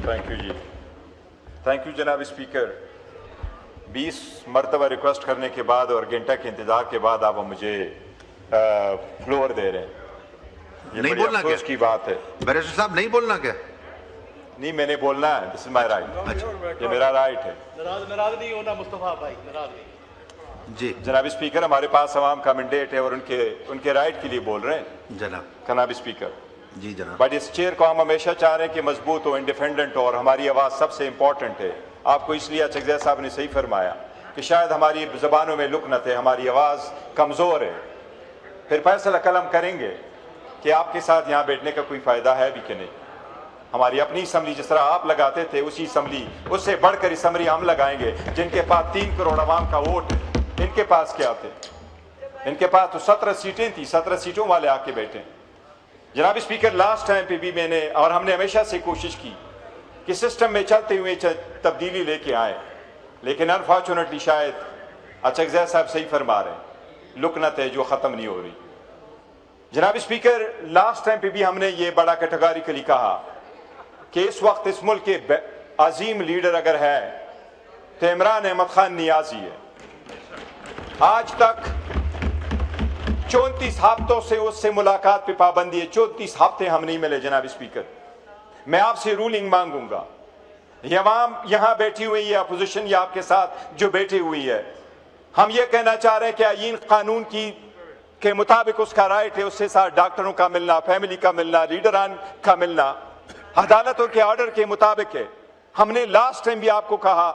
Thank you ji, thank you जनाब speaker. 20 मरतबा request करने के बाद और घंटा के इंतजार के बाद आप मुझे फ्लोर दे रहे हैं, ये नहीं बड़ी बोलना अफसोस क्या? की बात है। बैरिस्टर साहब नहीं बोलना क्या? नहीं, मैंने बोलना है, दिस इज माय राइट, ये मेरा राइट है। नाराज नहीं होना मुस्तफा भाई, नाराज नहीं। जी जनाब स्पीकर, हमारे पास अवाम का मैंडेट है और उनके राइट के लिए बोल रहे हैं जनाब। जनाब स्पीकर। जी जनाब। बट इस चेयर को हम हमेशा चाह रहे हैं कि मजबूत हो, इंडिपेंडेंट हो, और हमारी आवाज़ सबसे इंपॉर्टेंट है। आपको इसलिए अचकज़ई साहब ने सही फरमाया कि शायद हमारी ज़बानों में लुकनत है, हमारी आवाज़ कमज़ोर है। फिर फैसला कलम करेंगे कि आपके साथ यहाँ बैठने का कोई फ़ायदा है भी कि नहीं। हमारी अपनी असम्बली जिस तरह आप लगाते थे, उसी असम्बली, उससे बढ़कर असम्बली हम लगाएंगे। जिनके पास 3 करोड़ आवाम का वोट है, इनके पास क्या थे? इनके पास तो 17 सीटें थी, 17 सीटों वाले आके बैठे। जनाब स्पीकर, लास्ट टाइम पे भी मैंने और हमने हमेशा से कोशिश की कि सिस्टम में चलते हुए तब्दीली लेके आए, लेकिन अनफॉर्चुनेटली शायद अचकज़ई साहब सही फरमा रहे हैं, लुकनत है जो ख़त्म नहीं हो रही। जनाब स्पीकर, लास्ट टाइम पे भी हमने ये बड़ा कैटेगोरिकली कहा कि इस वक्त इस मुल्क के अजीम लीडर अगर है तो इमरान अहमद खान नियाजी है। आज तक 34 हफ्तों से उससे मुलाकात पे पाबंदी है। 34 हफ्ते हम नहीं मिले जनाब स्पीकर। मैं आपसे रूलिंग मांगूंगा। ये अवाम यहां बैठी हुई है, अपोजिशन या आपके साथ जो बैठी हुई है, हम ये कहना चाह रहे हैं कि आईन कानून के मुताबिक उसका राइट है, उससे साथ डॉक्टरों का मिलना, फैमिली का मिलना, लीडरान का मिलना अदालतों के ऑर्डर के मुताबिक है। हमने लास्ट टाइम भी आपको कहा,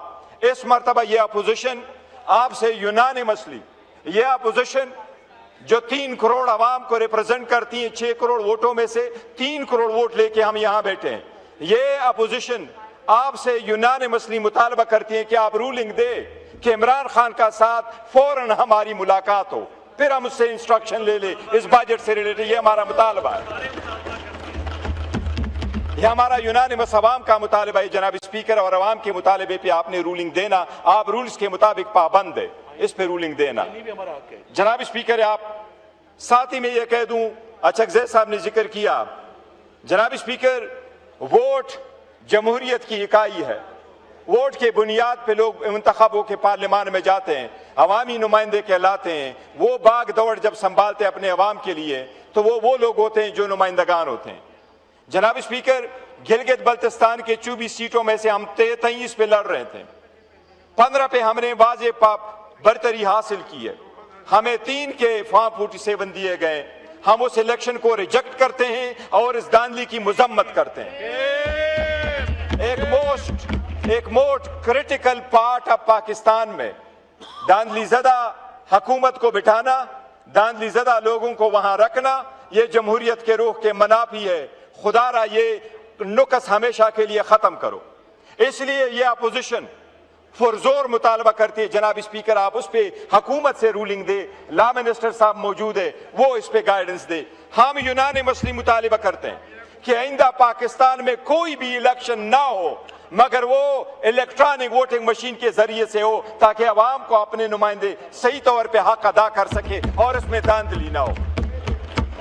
इस मरतबा ये अपोजिशन आपसे यूनानिमसली, ये अपोजिशन जो 3 करोड़ आवाम को रिप्रेजेंट करती है, 6 करोड़ वोटों में से 3 करोड़ वोट लेके हम यहां बैठे हैं, ये अपोजिशन आपसे यूनानिमसली मुतालबा करती है कि आप रूलिंग दे कि इमरान खान का साथ फौरन हमारी मुलाकात हो, फिर हम उससे इंस्ट्रक्शन ले ले इस बजट से रिलेटेड। ये हमारा मुतालबा है, यह हमारा यूनानिमस अवाम का मुतालबा है जनाब स्पीकर। और अवाम के मुतालबे पे आपने रूलिंग देना, आप रूल्स के मुताबिक पाबंद है, इस पे रूलिंग देना जनाब स्पीकर। आप साथ ही में यह कह दूं, अचकज़ई साहब ने जिक्र किया जनाब स्पीकर, वोट जमहूरियत की इकाई है। वोट के बुनियाद पे लोग मुंतखब होकर पार्लियामान में जाते हैं, अवामी नुमाइंदे कहलाते हैं। वो भाग दौड़ जब संभालते अपने अवाम के लिए तो वो लोग होते हैं जो नुमाइंदगान होते हैं। जनाब स्पीकर, गिलगित बल्तिस्तान के 24 सीटों में से हम 23 पे लड़ रहे थे, 15 पे हमने वाजे बरतरी हासिल की है। हमें 3 के फॉर्म 47 दिए गए। हम उस इलेक्शन को रिजेक्ट करते हैं और इस दांधली की मुजम्मत करते हैं। एक most critical part of Pakistan में दांधली ज़दा हुकूमत को बिठाना, दांधली ज़दा लोगों को वहां रखना, ये जमहूरियत के रूह के मनाफी है। खुदारा ये नुक्स हमेशा के लिए खत्म करो। इसलिए ये अपोजिशन पुरजोर मुतालबा करती है जनाब स्पीकर, आप उस पर हुकूमत से रूलिंग दे। लॉ मिनिस्टर साहब मौजूद है, वो इस पे गाइडेंस दे। हम यूनानिमसली मुतालबा करते हैं कि आइंदा पाकिस्तान में कोई भी इलेक्शन ना हो मगर वो इलेक्ट्रॉनिक वोटिंग मशीन के जरिए से हो, ताकि अवाम को अपने नुमाइंदे सही तौर पर हक अदा कर सके और इसमें धांधली ना हो।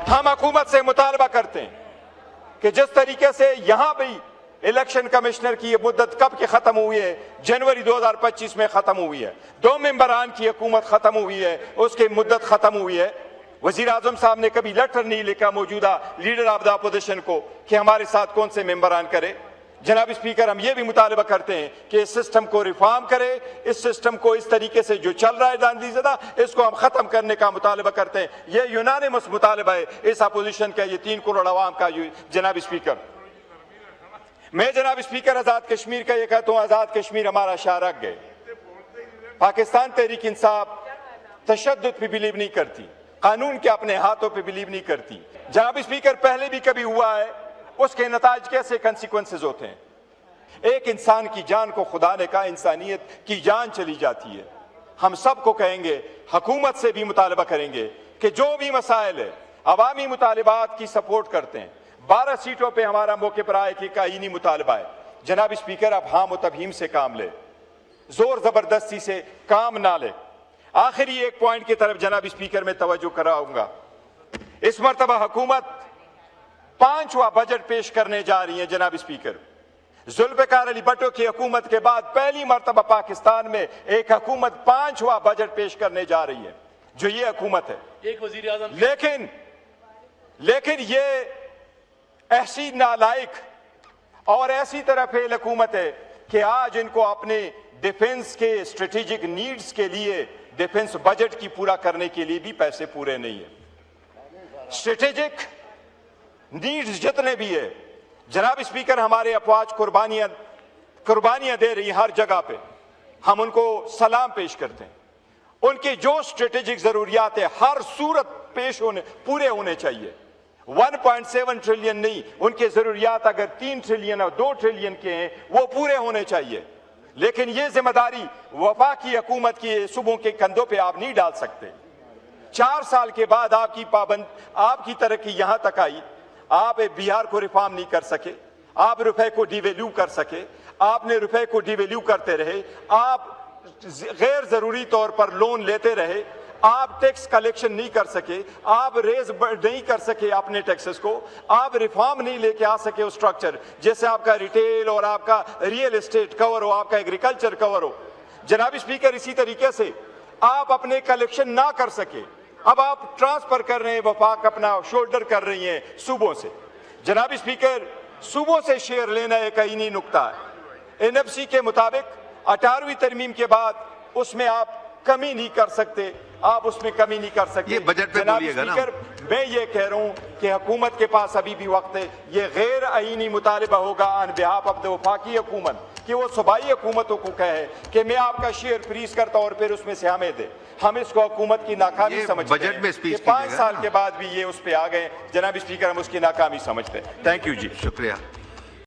हम हुकूमत से मुतालबा करते हैं कि जिस तरीके से यहां भी इलेक्शन कमिश्नर की मुद्दत कब की खत्म हुई है, जनवरी 2025 में खत्म हुई है। 2 मेंबरान की हुकूमत खत्म हुई है, उसकी मुद्दत खत्म हुई है। वजीर आजम साहब ने कभी लेटर नहीं लिखा मौजूदा लीडर ऑफ द अपोजिशन को कि हमारे साथ कौन से मेंबरान करे। जनाब स्पीकर, हम ये भी मुतालबा करते हैं कि इस सिस्टम को रिफॉर्म करे, इस सिस्टम को इस तरीके से जो चल रहा है दांधली ज़दा, इसको हम खत्म करने का मुतालबा करते हैं। ये यूनानिमस मुतालबा है इस अपोजिशन का, ये 3 करोड़ अवाम का। जनाब स्पीकर, मैं जनाब स्पीकर आजाद कश्मीर का ये कहता हूं, आजाद कश्मीर हमारा शाह रख गए। पाकिस्तान तहरीक इंसाफ तशद्दुद पे बिलीव नहीं करती, कानून के अपने हाथों पे बिलीव नहीं करती। जनाब स्पीकर, पहले भी कभी हुआ है, उसके नताज कैसे कंसिक्वेंसेस होते हैं। एक इंसान की जान को खुदा ने कहा, इंसानियत की जान चली जाती है। हम सबको कहेंगे, हुकूमत से भी मुतालबा करेंगे कि जो भी मसाइल है अवामी मुतालबात की सपोर्ट करते हैं। 12 सीटों पे हमारा मौके पर आए कि आईनी मुतालबा है। जनाब स्पीकर, आप हाम तफहीम से काम ले, जोर जबरदस्ती से काम ना ले। आखिरी एक पॉइंट की तरफ जनाब स्पीकर में तवज्जो कराऊंगा। इस मरतबा हुकूमत 5वां बजट पेश करने जा रही है जनाब स्पीकर। जुल्फ़िकार अली भट्टो की हुकूमत के बाद पहली मर्तबा पाकिस्तान में एक हुकूमत 5वां बजट पेश करने जा रही है, जो ये हुकूमत है। एक वजीर आजम लेकिन ये ऐसी नालायक और ऐसी तरह फेल हुकूमत है कि आज इनको अपने डिफेंस के स्ट्रेटेजिक नीड्स के लिए, डिफेंस बजट की पूरा करने के लिए भी पैसे पूरे नहीं है। स्ट्रेटेजिक नीड्स जितने भी है, जनाब स्पीकर, हमारे अफवाज कुर्बानियां दे रही हर जगह पे, हम उनको सलाम पेश करते हैं। उनकी जो स्ट्रेटेजिक जरूरियात है हर सूरत पूरे होने चाहिए। 1.7 ट्रिलियन नहीं, उनके जरूरियात अगर 3 ट्रिलियन और 2 ट्रिलियन के हैं वो पूरे होने चाहिए। लेकिन ये जिम्मेदारी वफाकी हुकूमत की सूबों के कंधों पे आप नहीं डाल सकते। 4 साल के बाद आपकी तरक्की यहां तक आई, आप बिहार को रिफॉर्म नहीं कर सके, आप रुपए को डिवेल्यू कर सके, आपने रुपए को डिवेल्यू करते रहे, आप गैर जरूरी तौर पर लोन लेते रहे, आप टैक्स कलेक्शन नहीं कर सके, आप रेज नहीं कर सके अपने टैक्सेस को, आप रिफॉर्म नहीं लेके आ सके उस स्ट्रक्चर जैसे आपका रिटेल और आपका रियल एस्टेट कवर हो, आपका एग्रीकल्चर कवर हो। जनाब स्पीकर, इसी तरीके से आप अपने कलेक्शन ना कर सके, अब आप ट्रांसफर कर रहे हैं, वफाक अपना शोल्डर कर रही हैं सूबों से। जनाब स्पीकर, सूबों से शेयर लेना एक आईनी नुक्ता है। एनएफसी के मुताबिक 18वीं तरमीम के बाद उसमें आप कमी नहीं कर सकते, आप उसमें कमी नहीं कर सकते। ये बजट पे बोलिएगा ना। मैं ये कह रहा हूं कि हुकूमत के पास अभी भी वक्त है। ये गैर आईनी मुतालिबा होगा ऑन बिहाफ ऑफ द वफाकी हुकूमत कि वो सूबाई हुकूमतों को कहे कि मैं आपका शेयर फ्रीज करता हूं और फिर उसमें से हमें दे। हम इसको हुकूमत की नाकामी समझते बजट में हैं स्पीच कि 5 साल के बाद भी ये उस पे आ गए। जनाब स्पीकर, हम उसकी नाकामी समझते हैं। थैंक यू जी, शुक्रिया।